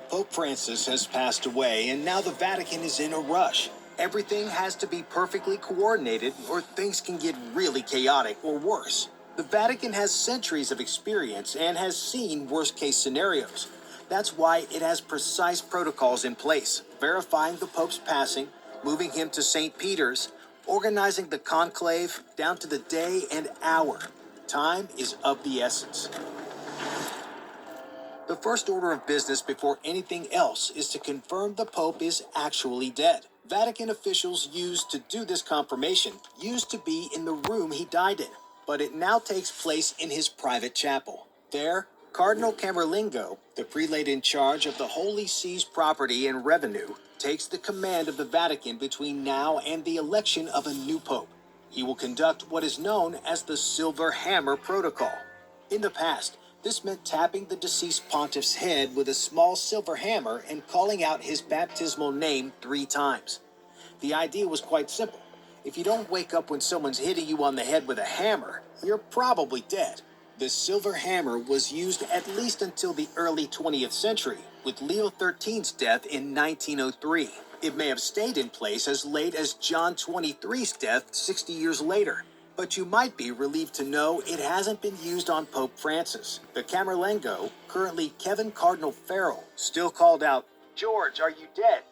Pope Francis has passed away, and now the Vatican is in a rush. Everything has to be perfectly coordinated, or things can get really chaotic or worse. The Vatican has centuries of experience and has seen worst-case scenarios. That's why it has precise protocols in place, verifying the Pope's passing, moving him to St. Peter's, organizing the conclave down to the day and hour. Time is of the essence. The first order of business before anything else is to confirm the Pope is actually dead. Vatican officials used to do this confirmation used to be in the room he died in, but it now takes place in his private chapel. There, Cardinal Camerlengo, the prelate in charge of the Holy See's property and revenue, takes the command of the Vatican between now and the election of a new pope. He will conduct what is known as the Silver Hammer Protocol. In the past, this meant tapping the deceased pontiff's head with a small silver hammer and calling out his baptismal name 3 times. The idea was quite simple. If you don't wake up when someone's hitting you on the head with a hammer, you're probably dead. The silver hammer was used at least until the early 20th century, with Leo XIII's death in 1903. It may have stayed in place as late as John XXIII's death 60 years later. But you might be relieved to know it hasn't been used on Pope Francis. The Camerlengo, currently Kevin Cardinal Farrell, still called out, "George, are you dead?"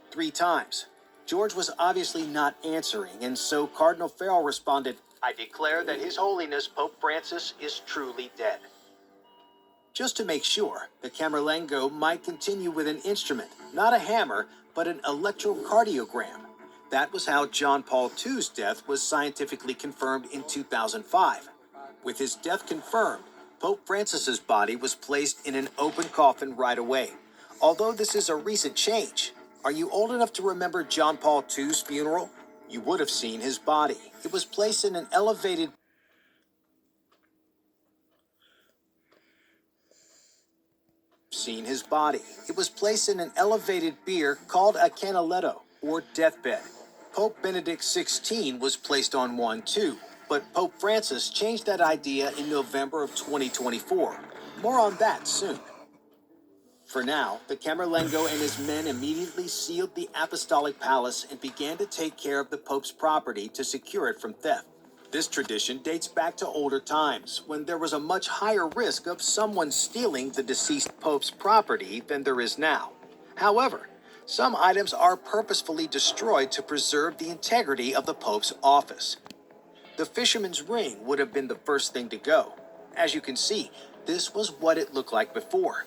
3 times. George was obviously not answering, and so Cardinal Farrell responded, "I declare that His Holiness Pope Francis is truly dead." Just to make sure, the Camerlengo might continue with an instrument, not a hammer, but an electrocardiogram. That was how John Paul II's death was scientifically confirmed in 2005. With his death confirmed, Pope Francis's body was placed in an open coffin right away. Although this is a recent change, are you old enough to remember John Paul II's funeral? You would have seen his body. It was placed in an elevated bier called a canaletto, or deathbed. Pope Benedict XVI was placed on one too, but Pope Francis changed that idea in November of 2024. More on that soon. For now, the Camerlengo and his men immediately sealed the Apostolic Palace and began to take care of the Pope's property to secure it from theft. This tradition dates back to older times, when there was a much higher risk of someone stealing the deceased Pope's property than there is now. However, some items are purposefully destroyed to preserve the integrity of the Pope's office. The fisherman's ring would have been the first thing to go. As you can see, this was what it looked like before.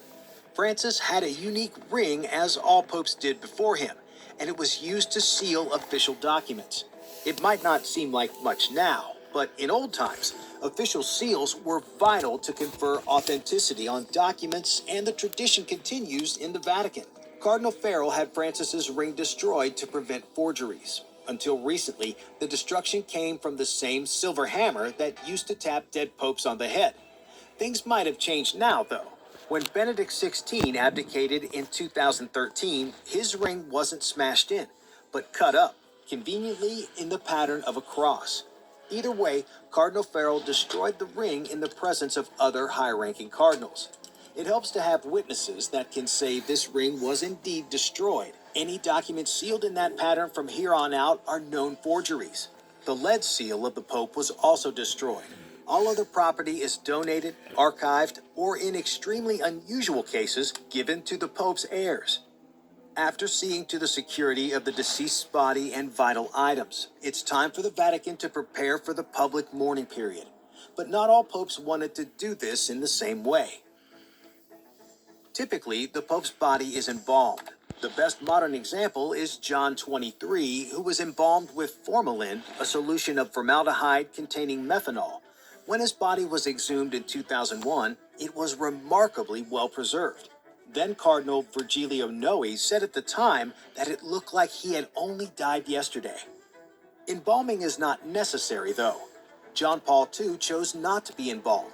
Francis had a unique ring, as all popes did before him, and it was used to seal official documents. It might not seem like much now, but in old times, official seals were vital to confer authenticity on documents, and the tradition continues in the Vatican. Cardinal Farrell had Francis's ring destroyed to prevent forgeries. Until recently, the destruction came from the same silver hammer that used to tap dead popes on the head. Things might have changed now, though. When Benedict XVI abdicated in 2013, his ring wasn't smashed in, but cut up, conveniently in the pattern of a cross. Either way, Cardinal Farrell destroyed the ring in the presence of other high-ranking cardinals. It helps to have witnesses that can say this ring was indeed destroyed. Any documents sealed in that pattern from here on out are known forgeries. The lead seal of the Pope was also destroyed. All other property is donated, archived, or in extremely unusual cases, given to the Pope's heirs. After seeing to the security of the deceased's body and vital items, it's time for the Vatican to prepare for the public mourning period. But not all popes wanted to do this in the same way. Typically, the Pope's body is embalmed. The best modern example is John XXIII, who was embalmed with formalin, a solution of formaldehyde containing methanol. When his body was exhumed in 2001, it was remarkably well preserved. Then Cardinal Virgilio Noe said at the time that it looked like he had only died yesterday. Embalming is not necessary, though. John Paul II chose not to be embalmed.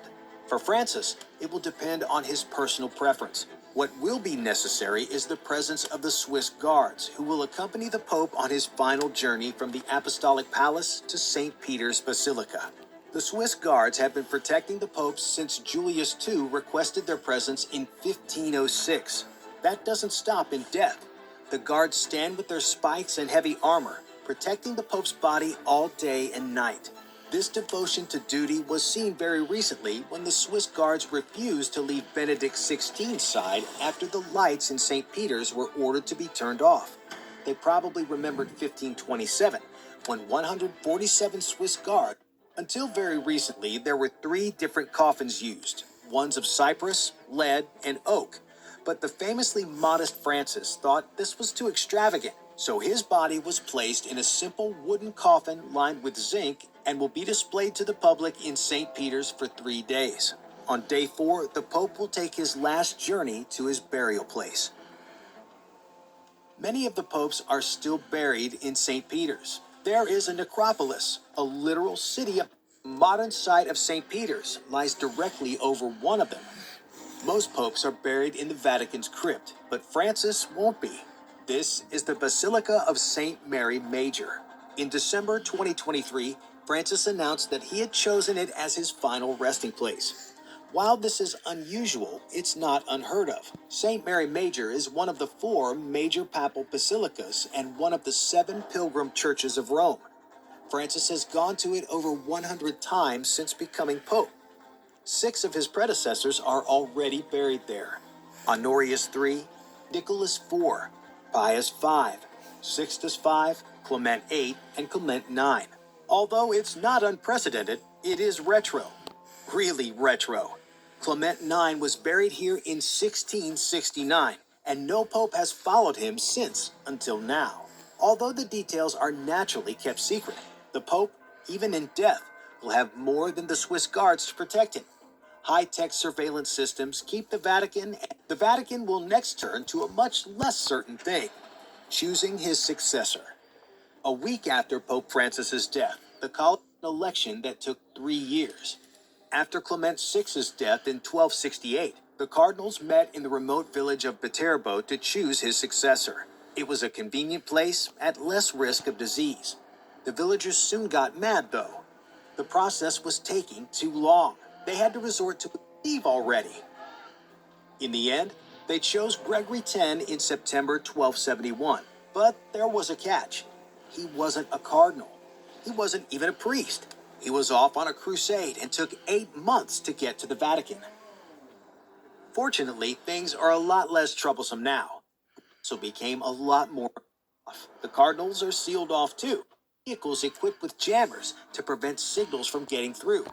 For Francis, it will depend on his personal preference. What will be necessary is the presence of the Swiss guards, who will accompany the Pope on his final journey from the Apostolic Palace to St. Peter's Basilica. The Swiss guards have been protecting the Pope since Julius II requested their presence in 1506. That doesn't stop in death. The guards stand with their spikes and heavy armor, protecting the Pope's body all day and night. This devotion to duty was seen very recently when the Swiss guards refused to leave Benedict XVI's side after the lights in St. Peter's were ordered to be turned off. They probably remembered 1527, when 147 Swiss guards. Until very recently, there were 3 different coffins used, ones of cypress, lead, and oak. But the famously modest Francis thought this was too extravagant, so his body was placed in a simple wooden coffin lined with zinc and will be displayed to the public in St. Peter's for 3 days. On day 4, the Pope will take his last journey to his burial place. Many of the popes are still buried in St. Peter's. There is a necropolis, a literal city. A modern site of St. Peter's lies directly over one of them. Most popes are buried in the Vatican's crypt, but Francis won't be. This is the Basilica of St. Mary Major. In December 2023, Francis announced that he had chosen it as his final resting place. While this is unusual, it's not unheard of. St. Mary Major is one of the 4 major papal basilicas and one of the 7 pilgrim churches of Rome. Francis has gone to it over 100 times since becoming pope. 6 of his predecessors are already buried there: Honorius III, Nicholas IV, Pius V, Sixtus V, Clement VIII, and Clement IX. Although it's not unprecedented, it is retro. Really retro. Clement IX was buried here in 1669, and no pope has followed him since until now. Although the details are naturally kept secret, the pope, even in death, will have more than the Swiss guards to protect him. High-tech surveillance systems keep the Vatican. The Vatican will next turn to a much less certain thing: choosing his successor. A week after Pope Francis's death, the college had an election that took 3 years. After Clement VI's death in 1268, the cardinals met in the remote village of Viterbo to choose his successor. It was a convenient place at less risk of disease. The villagers soon got mad, though. The process was taking too long. They had to resort to leave already. In the end, they chose Gregory X in September 1271. But there was a catch. He wasn't a cardinal. He wasn't even a priest. He was off on a crusade and took 8 months to get to the Vatican. Fortunately, things are a lot less troublesome now, so became a lot more off. The cardinals are sealed off too. Vehicles equipped with jammers to prevent signals from getting through.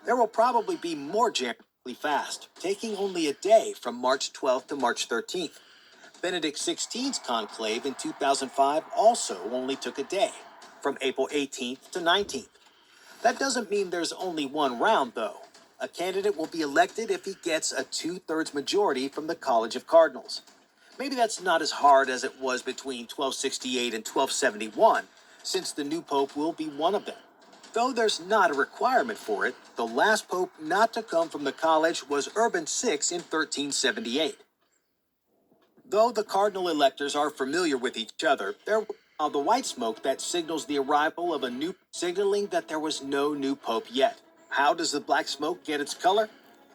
There will probably be more jammers really fast, taking only a day from March 12th to March 13th. Benedict XVI's conclave in 2005 also only took a day, from April 18th to 19th. That doesn't mean there's only one round, though. A candidate will be elected if he gets a 2/3 majority from the College of Cardinals. Maybe that's not as hard as it was between 1268 and 1271, since the new pope will be one of them. Though there's not a requirement for it, the last pope not to come from the college was Urban VI in 1378. Though the cardinal electors are familiar with each other, there was the white smoke that signals the arrival of a new, signaling that there was no new pope yet. How does the black smoke get its color?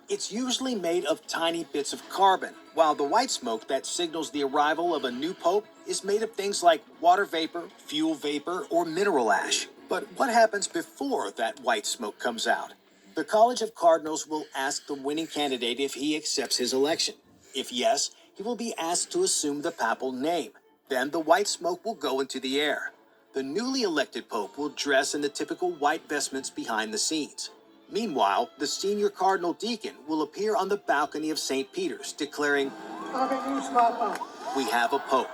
It's usually made of tiny bits of carbon, while the white smoke that signals the arrival of a new pope is made of things like water vapor, fuel vapor, or mineral ash. But what happens before that white smoke comes out? The College of Cardinals will ask the winning candidate if he accepts his election. If yes, he will be asked to assume the papal name. Then the white smoke will go into the air. The newly elected pope will dress in the typical white vestments behind the scenes. Meanwhile, the senior cardinal deacon will appear on the balcony of St. Peter's, declaring, "We have a pope."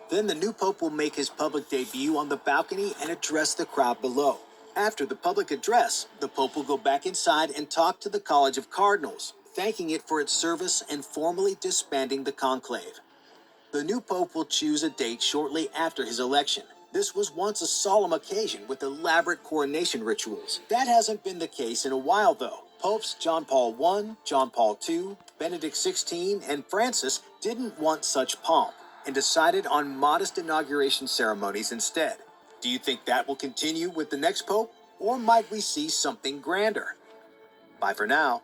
Then the new pope will make his public debut on the balcony and address the crowd below. After the public address, the pope will go back inside and talk to the College of Cardinals, thanking it for its service and formally disbanding the conclave. The new pope will choose a date shortly after his election. This was once a solemn occasion with elaborate coronation rituals. That hasn't been the case in a while, though. Popes John Paul I, John Paul II, Benedict XVI, and Francis didn't want such pomp and decided on modest inauguration ceremonies instead. Do you think that will continue with the next pope, or might we see something grander? Bye for now.